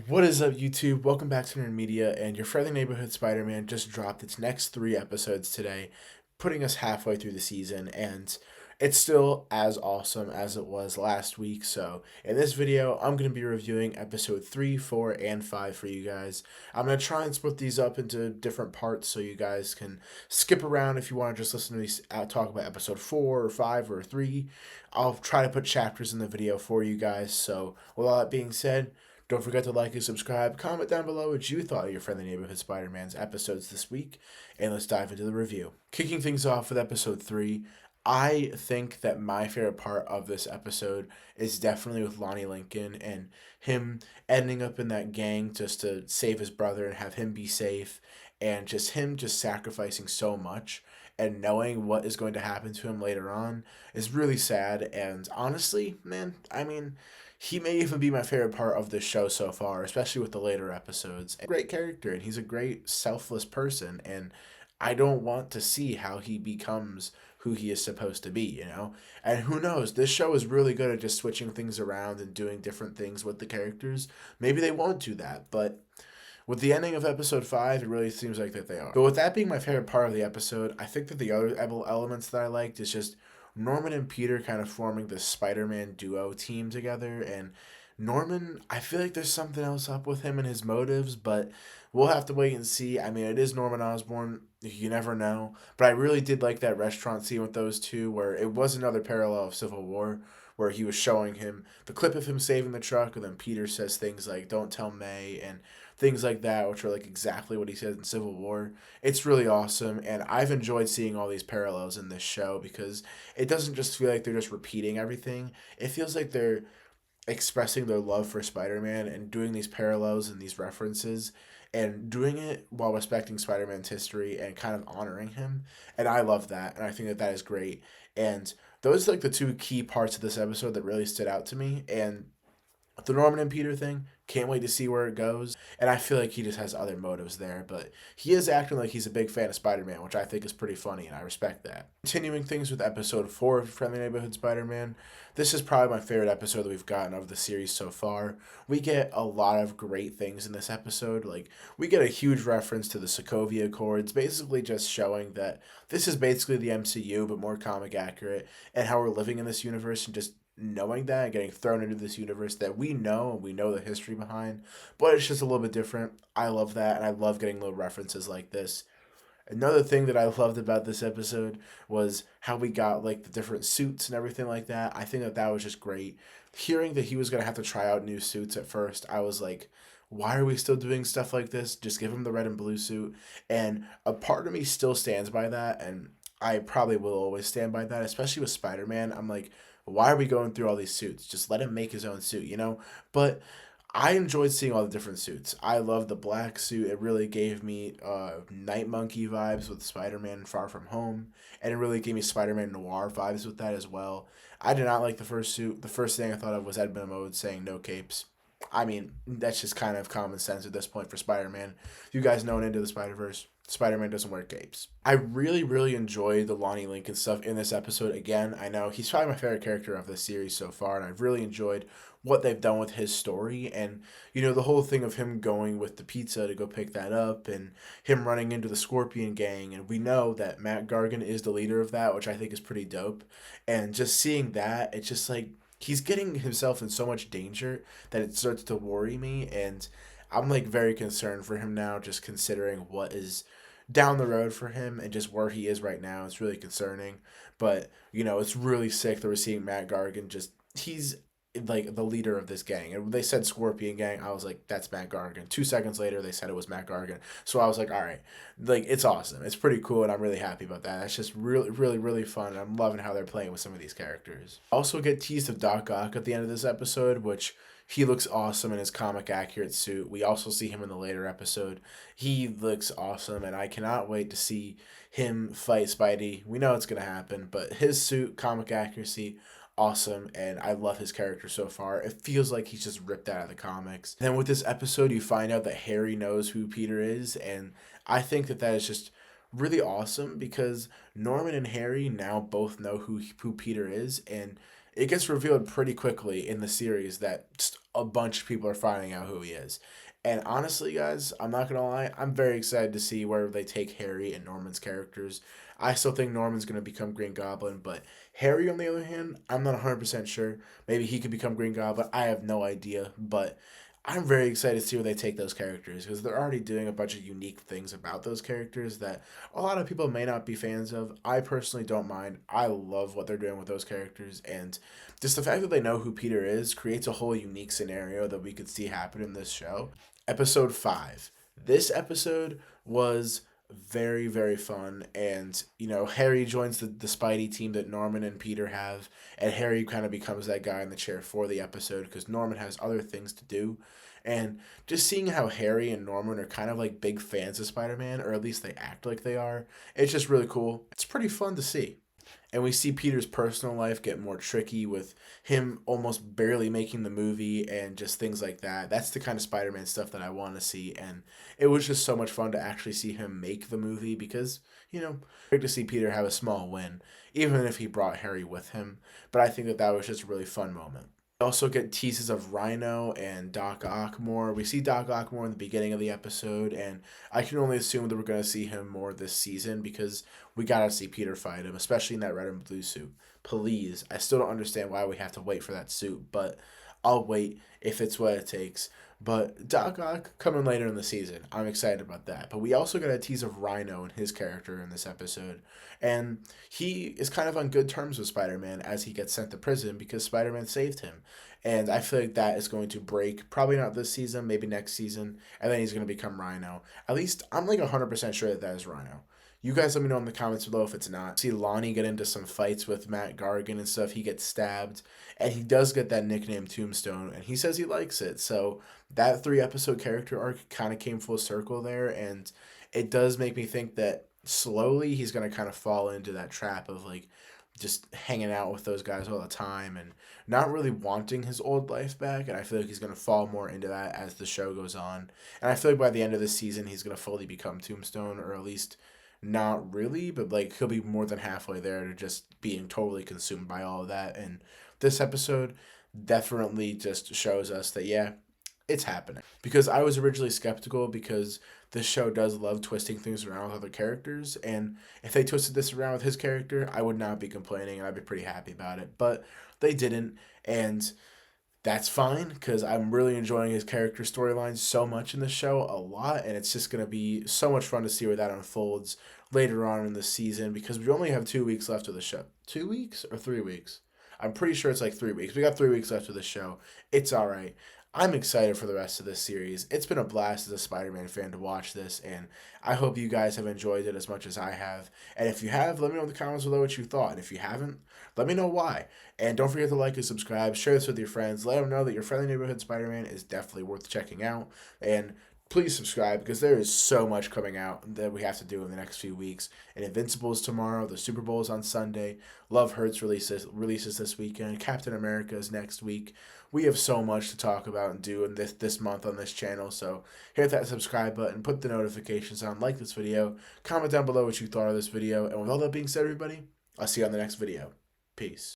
What is up, YouTube? Welcome back to Nerd Media, and your friendly neighborhood Spider-Man just dropped its next 3 episodes today, putting us halfway through the season, and it's still as awesome as it was last week. So, in this video, I'm going to be reviewing episode 3, 4, and 5 for you guys. I'm going to try and split these up into different parts so you guys can skip around if you want to just listen to me talk about episode 4 or 5 or 3. I'll try to put chapters in the video for you guys. So, with all that being said, don't forget to like and subscribe. Comment down below what you thought of your friendly neighborhood Spider-Man's episodes this week, and let's dive into the review. Kicking things off with episode 3, I think that my favorite part of this episode is definitely with Lonnie Lincoln and him ending up in that gang just to save his brother and have him be safe, and just him just sacrificing so much and knowing what is going to happen to him later on is really sad. And honestly, man, I mean, he may even be my favorite part of this show so far, especially with the later episodes. Great character, and he's a great selfless person, and I don't want to see how he becomes who he is supposed to be. And who knows, this show is really good at just switching things around and doing different things with the characters. Maybe they won't do that, but with the ending of episode 5, it really seems like that they are. But with that being my favorite part of the episode, I think that the other elements that I liked is just Norman and Peter kind of forming this Spider-Man duo team together. And Norman, I feel like there's something else up with him and his motives, but we'll have to wait and see. I mean, it is Norman Osborn. You never know. But I really did like that restaurant scene with those two where it was another parallel of Civil War where he was showing him the clip of him saving the truck, and then Peter says things like "Don't tell May" and things like that, which are like exactly what he said in Civil War. It's really awesome, and I've enjoyed seeing all these parallels in this show because it doesn't just feel like they're just repeating everything. It feels like they're expressing their love for Spider-Man and doing these parallels and these references and doing it while respecting Spider-Man's history and kind of honoring him. And I love that, and I think that that is great. And those are like the two key parts of this episode that really stood out to me. And the Norman and Peter thing, can't wait to see where it goes. And I feel like he just has other motives there, but he is acting like he's a big fan of Spider Man, which I think is pretty funny, and I respect that. Continuing things with episode 4 of Friendly Neighborhood Spider Man, this is probably my favorite episode that we've gotten of the series so far. We get a lot of great things in this episode. Like, we get a huge reference to the Sokovia Accords, basically just showing that this is basically the MCU, but more comic accurate, and how we're living in this universe and just knowing that and getting thrown into this universe that we know and we know the history behind, but it's just a little bit different. I love that, and I love getting little references like this. Another thing that I loved about this episode was how we got like the different suits and everything like that. I think that that was just great. Hearing that he was gonna have to try out new suits at first, I was like, why are we still doing stuff like this? Just give him the red and blue suit. And a part of me still stands by that, and I probably will always stand by that, especially with Spider Man. I'm like, why are we going through all these suits? Just let him make his own suit? But I enjoyed seeing all the different suits. I love the black suit. It really gave me Night Monkey vibes with Spider-Man Far From Home, and it really gave me Spider-Man Noir vibes with that as well. I did not like the first suit. The first thing I thought of was Edmund Mode saying no capes. I mean, that's just kind of common sense at this point for Spider-Man. You guys know Into the Spider-Verse, Spider-Man doesn't wear capes. I really, really enjoyed the Lonnie Lincoln stuff in this episode. Again, I know he's probably my favorite character of the series so far, and I've really enjoyed what they've done with his story. And, the whole thing of him going with the pizza to go pick that up and him running into the Scorpion gang. And we know that Matt Gargan is the leader of that, which I think is pretty dope. And just seeing that, it's just like he's getting himself in so much danger that it starts to worry me. And I'm like very concerned for him now, just considering what is down the road for him and just where he is right now. It's really concerning. But, it's really sick that we're seeing Matt Gargan just, he's like the leader of this gang. And when they said Scorpion Gang, I was like, that's Matt Gargan. 2 seconds later, they said it was Matt Gargan. So I was like, all right, like it's awesome. It's pretty cool, and I'm really happy about that. It's just really, really, really fun. And I'm loving how they're playing with some of these characters. Also, get teased of Doc Ock at the end of this episode, which he looks awesome in his comic accurate suit. We also see him in the later episode. He looks awesome, and I cannot wait to see him fight Spidey. We know it's gonna happen, but his suit, comic accuracy, awesome, and I love his character so far. It feels like he's just ripped out of the comics. Then with this episode, you find out that Harry knows who Peter is, and I think that that is just really awesome because Norman and Harry now both know who Peter is, and it gets revealed pretty quickly in the series that just a bunch of people are finding out who he is. And honestly, guys, I'm not gonna lie, I'm very excited to see where they take Harry and Norman's characters. I still think Norman's gonna become Green Goblin, but Harry, on the other hand, I'm not 100% sure. Maybe he could become Green Goblin. I have no idea, but I'm very excited to see where they take those characters because they're already doing a bunch of unique things about those characters that a lot of people may not be fans of. I personally don't mind. I love what they're doing with those characters, and just the fact that they know who Peter is creates a whole unique scenario that we could see happen in this show. Episode 5. This episode was very, very fun, and Harry joins the Spidey team that Norman and Peter have, and Harry kind of becomes that guy in the chair for the episode because Norman has other things to do. And just seeing how Harry and Norman are kind of like big fans of Spider-Man, or at least they act like they are, it's just really cool. It's pretty fun to see. And we see Peter's personal life get more tricky with him almost barely making the movie and just things like that. That's the kind of Spider-Man stuff that I want to see. And it was just so much fun to actually see him make the movie because, great to see Peter have a small win, even if he brought Harry with him. But I think that was just a really fun moment. We also get teases of Rhino and Doc Ock more. We see Doc Ock more in the beginning of the episode, and I can only assume that we're going to see him more this season because we got to see Peter fight him, especially in that red and blue suit. Please. I still don't understand why we have to wait for that suit, but I'll wait if it's what it takes. But Doc Ock coming later in the season. I'm excited about that. But we also got a tease of Rhino and his character in this episode. And he is kind of on good terms with Spider-Man as he gets sent to prison because Spider-Man saved him. And I feel like that is going to break, probably not this season, maybe next season, and then he's going to become Rhino. At least I'm like 100% sure that is Rhino. You guys let me know in the comments below if it's not. See Lonnie get into some fights with Matt Gargan and stuff. He gets stabbed, and he does get that nickname Tombstone, and he says he likes it. So that 3 episode character arc kind of came full circle there, and it does make me think that slowly he's going to kind of fall into that trap of like just hanging out with those guys all the time and not really wanting his old life back. And I feel like he's going to fall more into that as the show goes on. And I feel like by the end of the season, he's going to fully become Tombstone, or at least not really, but like he'll be more than halfway there to just being totally consumed by all of that. And this episode definitely just shows us that, yeah, it's happening. Because I was originally skeptical because this show does love twisting things around with other characters, and if they twisted this around with his character, I would not be complaining and I'd be pretty happy about it. But they didn't, and that's fine because I'm really enjoying his character storyline so much in the show, a lot, and it's just going to be so much fun to see where that unfolds later on in the season because we only have 2 weeks left of the show. 2 weeks or 3 weeks? I'm pretty sure it's like 3 weeks. We got 3 weeks left of the show. It's all right. I'm excited for the rest of this series. It's been a blast as a Spider-Man fan to watch this, and I hope you guys have enjoyed it as much as I have. And if you have, let me know in the comments below what you thought. And if you haven't, let me know why. And don't forget to like and subscribe. Share this with your friends. Let them know that your friendly neighborhood Spider-Man is definitely worth checking out. And please subscribe because there is so much coming out that we have to do in the next few weeks. And Invincibles tomorrow, the Super Bowl is on Sunday, Love Hurts releases this weekend, Captain America is next week. We have so much to talk about and do in this month on this channel. So hit that subscribe button, put the notifications on, like this video, comment down below what you thought of this video. And with all that being said, everybody, I'll see you on the next video. Peace.